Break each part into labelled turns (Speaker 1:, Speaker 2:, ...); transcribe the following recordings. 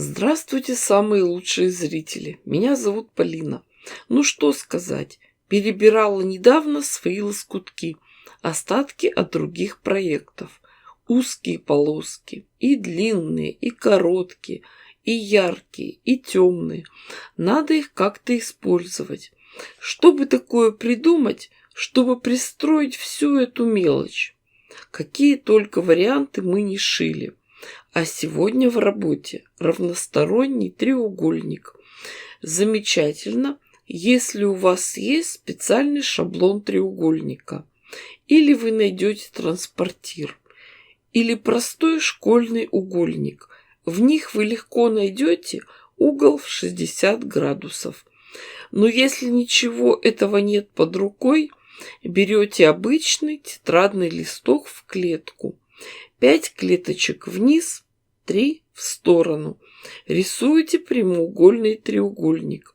Speaker 1: Здравствуйте, самые лучшие зрители. Меня зовут Полина. Ну что сказать, перебирала недавно свои лоскутки, остатки от других проектов. Узкие полоски, и длинные, и короткие, и яркие, и темные. Надо их как-то использовать. Чтобы такое придумать, чтобы пристроить всю эту мелочь? Какие только варианты мы не шили. А сегодня в работе равносторонний треугольник. Замечательно, если у вас есть специальный шаблон треугольника. Или вы найдете транспортир. Или простой школьный угольник. В них вы легко найдете угол в 60 градусов. Но если ничего этого нет под рукой, берете обычный тетрадный листок в клетку. 5 клеточек вниз, 3 в сторону. Рисуете прямоугольный треугольник.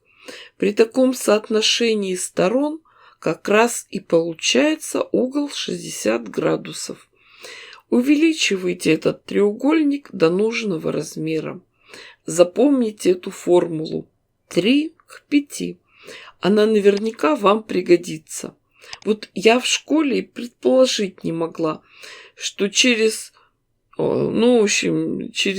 Speaker 1: При таком соотношении сторон как раз и получается угол 60 градусов. Увеличивайте этот треугольник до нужного размера. Запомните эту формулу. 3 к 5. Она наверняка вам пригодится. Вот я в школе и предположить не могла, что через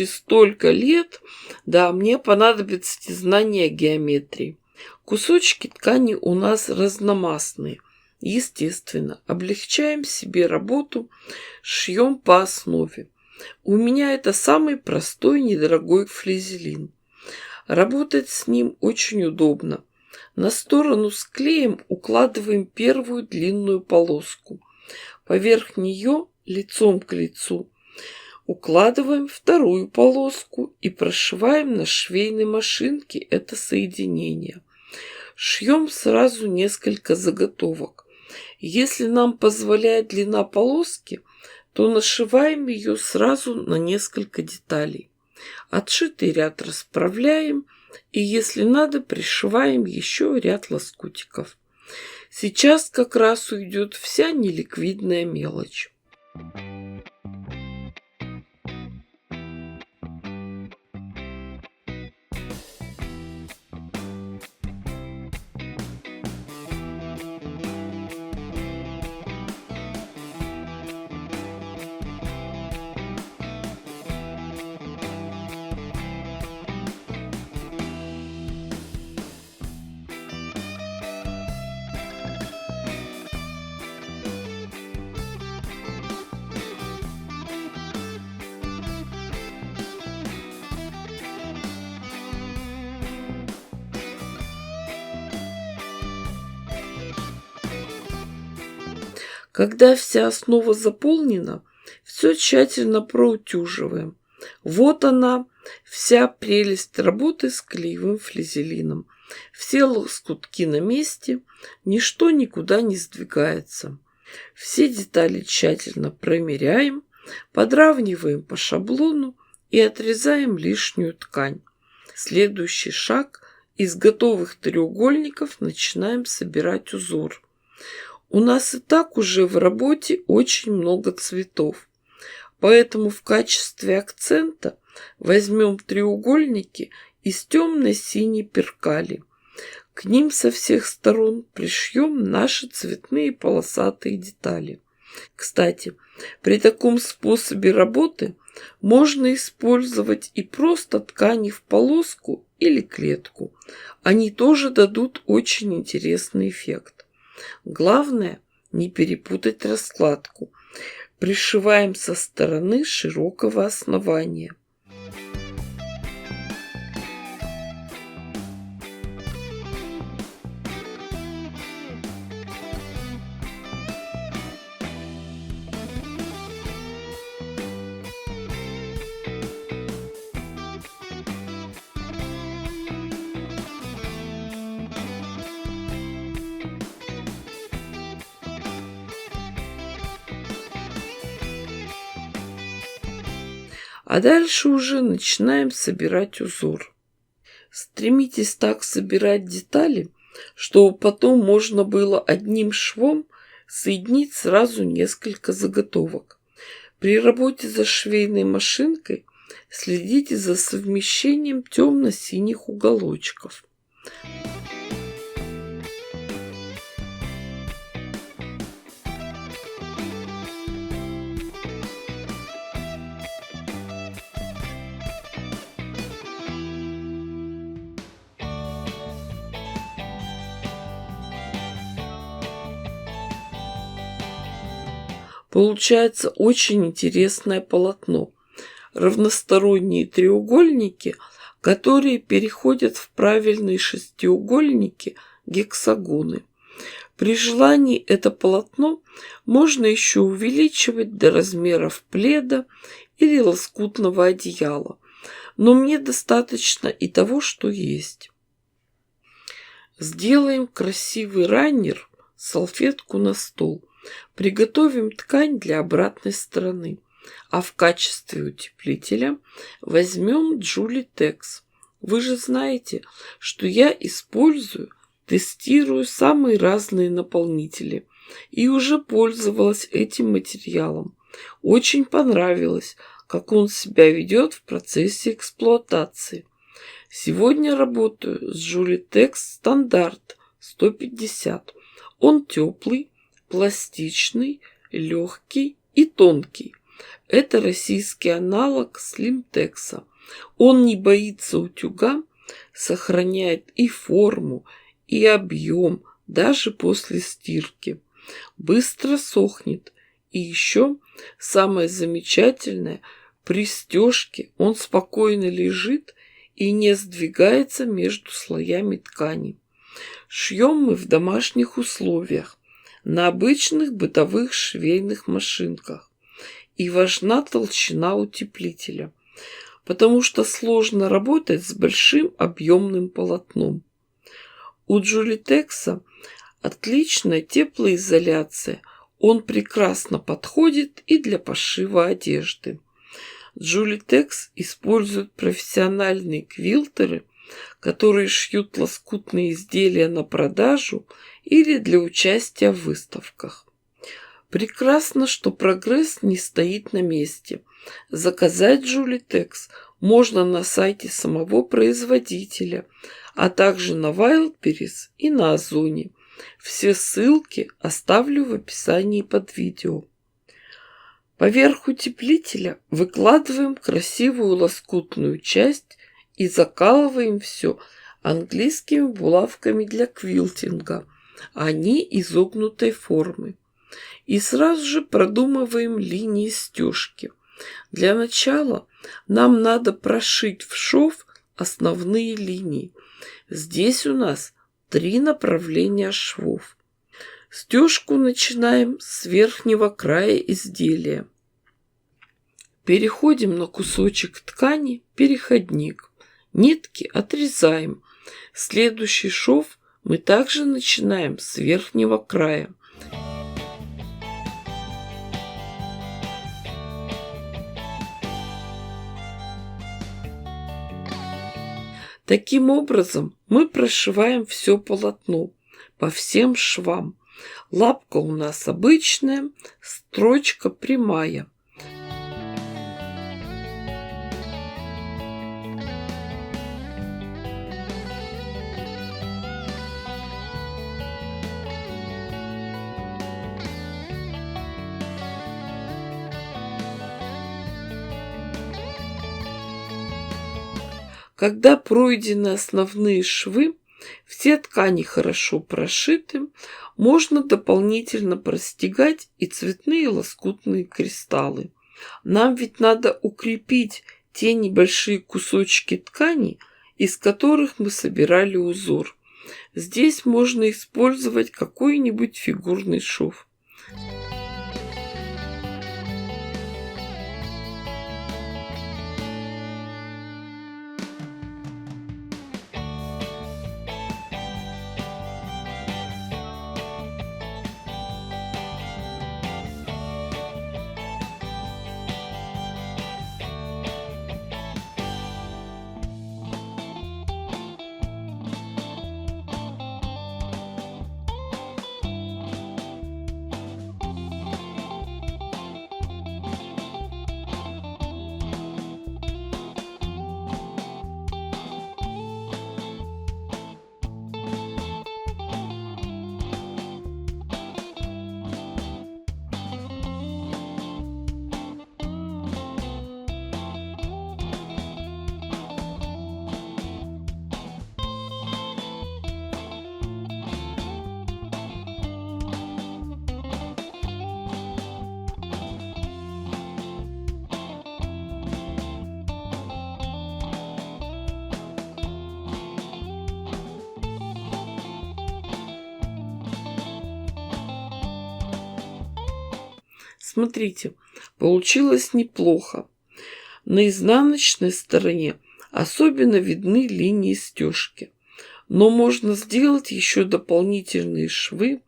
Speaker 1: столько лет, да, мне понадобятся эти знания геометрии. Кусочки ткани у нас разномастные. Естественно, облегчаем себе работу, шьем по основе. У меня это самый простой, недорогой флизелин. Работать с ним очень удобно. На сторону с клеем укладываем первую длинную полоску. Поверх нее, лицом к лицу, укладываем вторую полоску и прошиваем на швейной машинке это соединение. Шьем сразу несколько заготовок. Если нам позволяет длина полоски, то нашиваем ее сразу на несколько деталей. Отшитый ряд расправляем и, если надо, пришиваем еще ряд лоскутиков. Сейчас как раз уйдет вся неликвидная мелочь. Когда вся основа заполнена, все тщательно проутюживаем. Вот она, вся прелесть работы с клеевым флизелином. Все лоскутки на месте, ничто никуда не сдвигается. Все детали тщательно промеряем, подравниваем по шаблону и отрезаем лишнюю ткань. Следующий шаг. Из готовых треугольников начинаем собирать узор. У нас и так уже в работе очень много цветов, поэтому в качестве акцента возьмем треугольники из темно-синей перкали. К ним со всех сторон пришьем наши цветные полосатые детали. Кстати, при таком способе работы можно использовать и просто ткани в полоску или клетку. Они тоже дадут очень интересный эффект. Главное не перепутать раскладку. Пришиваем со стороны широкого основания. А дальше уже начинаем собирать узор. Стремитесь так собирать детали, чтобы потом можно было одним швом соединить сразу несколько заготовок. При работе за швейной машинкой Следите за совмещением темно-синих уголочков. Получается очень интересное полотно. Равносторонние треугольники, которые переходят в правильные шестиугольники, гексагоны. При желании это полотно можно еще увеличивать до размеров пледа или лоскутного одеяла, но мне достаточно и того, что есть. Сделаем красивый раннер, салфетку на стол. Приготовим ткань для обратной стороны, а в качестве утеплителя возьмем Джулитекс. Вы же знаете, что я тестирую самые разные наполнители и уже пользовалась этим материалом. Очень понравилось, как он себя ведет в процессе эксплуатации. Сегодня работаю с Джулитекс стандарт 150. Он теплый, пластичный, легкий и тонкий. Это российский аналог Слимтекса. Он не боится утюга, сохраняет и форму, и объем, даже после стирки. Быстро сохнет. И еще самое замечательное, при стежке он спокойно лежит и не сдвигается между слоями ткани. Шьем мы в домашних условиях, на обычных бытовых швейных машинках. И важна толщина утеплителя, потому что сложно работать с большим объемным полотном. У Джулитекса отличная теплоизоляция, он прекрасно подходит и для пошива одежды. Джулитекс использует профессиональные квилтеры, которые шьют лоскутные изделия на продажу или для участия в выставках. Прекрасно, что прогресс не стоит на месте. Заказать Джулитекс можно на сайте самого производителя, а также на Wildberries и на Озоне. Все ссылки оставлю в описании под видео. Поверх утеплителя выкладываем красивую лоскутную часть и закалываем все английскими булавками для квилтинга. Они изогнутой формы. И сразу же продумываем линии стежки. Для начала нам надо прошить в шов основные линии. Здесь у нас 3 направления швов. Стежку начинаем с верхнего края изделия. Переходим на кусочек ткани, переходник. Нитки отрезаем. Следующий шов мы также начинаем с верхнего края. Таким образом мы прошиваем все полотно по всем швам. Лапка у нас обычная, строчка прямая. Когда пройдены основные швы, все ткани хорошо прошиты, можно дополнительно простегать и цветные лоскутные кристаллы. Нам ведь надо укрепить те небольшие кусочки ткани, из которых мы собирали узор. Здесь можно использовать какой-нибудь фигурный шов. Смотрите, получилось неплохо. На изнаночной стороне особенно видны линии стежки. Но можно сделать еще дополнительные швы,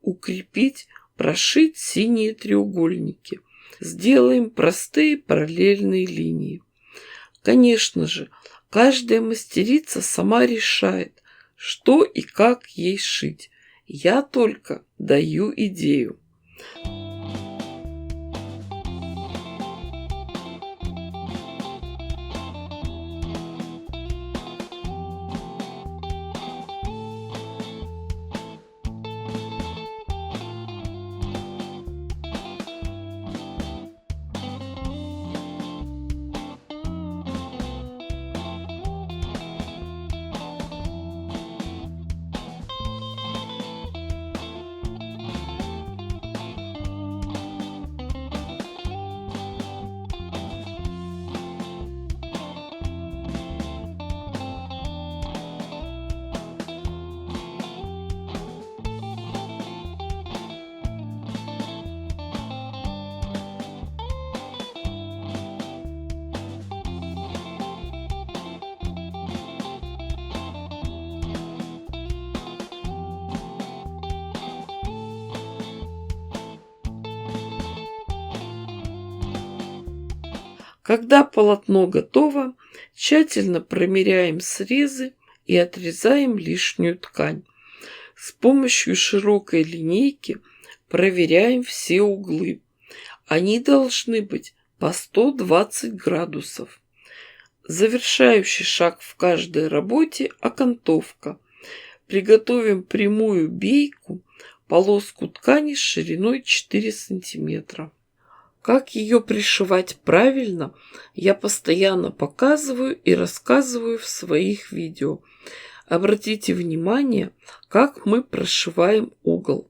Speaker 1: укрепить, прошить синие треугольники. Сделаем простые параллельные линии. Конечно же, каждая мастерица сама решает, что и как ей шить. Я только даю идею. Когда полотно готово, тщательно промеряем срезы и отрезаем лишнюю ткань. С помощью широкой линейки проверяем все углы. Они должны быть по 120 градусов. Завершающий шаг в каждой работе – окантовка. Приготовим прямую бейку, полоску ткани с шириной 4 см. Как ее пришивать правильно, я постоянно показываю и рассказываю в своих видео. Обратите внимание, как мы прошиваем угол.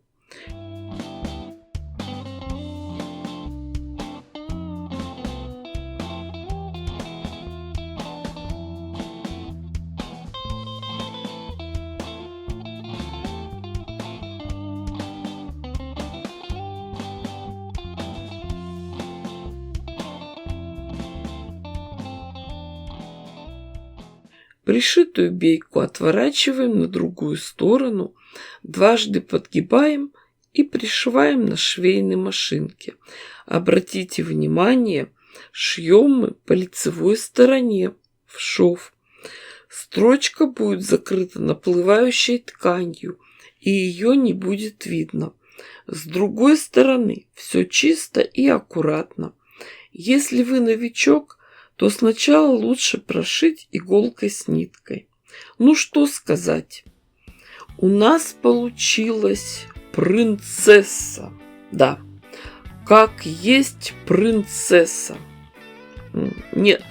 Speaker 1: Пришитую бейку отворачиваем на другую сторону, дважды подгибаем и пришиваем на швейной машинке. Обратите внимание, шьем мы по лицевой стороне в шов. Строчка будет закрыта наплывающей тканью, и ее не будет видно. С другой стороны все чисто и аккуратно. Если вы новичок, то сначала лучше прошить иголкой с ниткой. Ну что сказать? У нас получилась принцесса. Да, как есть принцесса. Нет,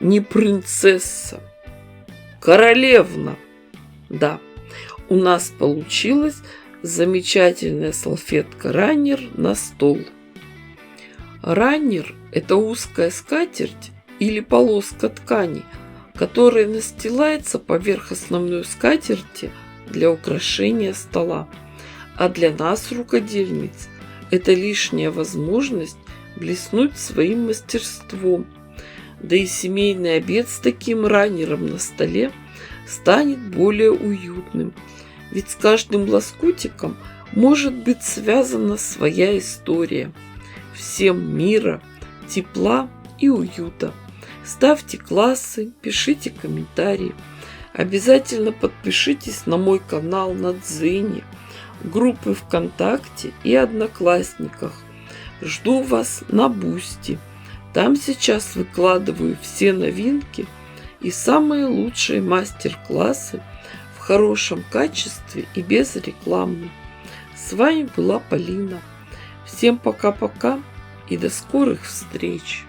Speaker 1: не принцесса. Королевна. Да, у нас получилась замечательная салфетка раннер на стол. Раннер – это узкая скатерть или полоска ткани, которая настилается поверх основной скатерти для украшения стола. А для нас, рукодельниц, это лишняя возможность блеснуть своим мастерством. Да и семейный обед с таким раннером на столе станет более уютным. Ведь с каждым лоскутиком может быть связана своя история. Всем мира, тепла и уюта. Ставьте классы, пишите комментарии. Обязательно подпишитесь на мой канал на Дзене, группы ВКонтакте и Одноклассниках. Жду вас на Бусти. Там сейчас выкладываю все новинки и самые лучшие мастер-классы в хорошем качестве и без рекламы. С вами была Полина. Всем пока-пока и до скорых встреч!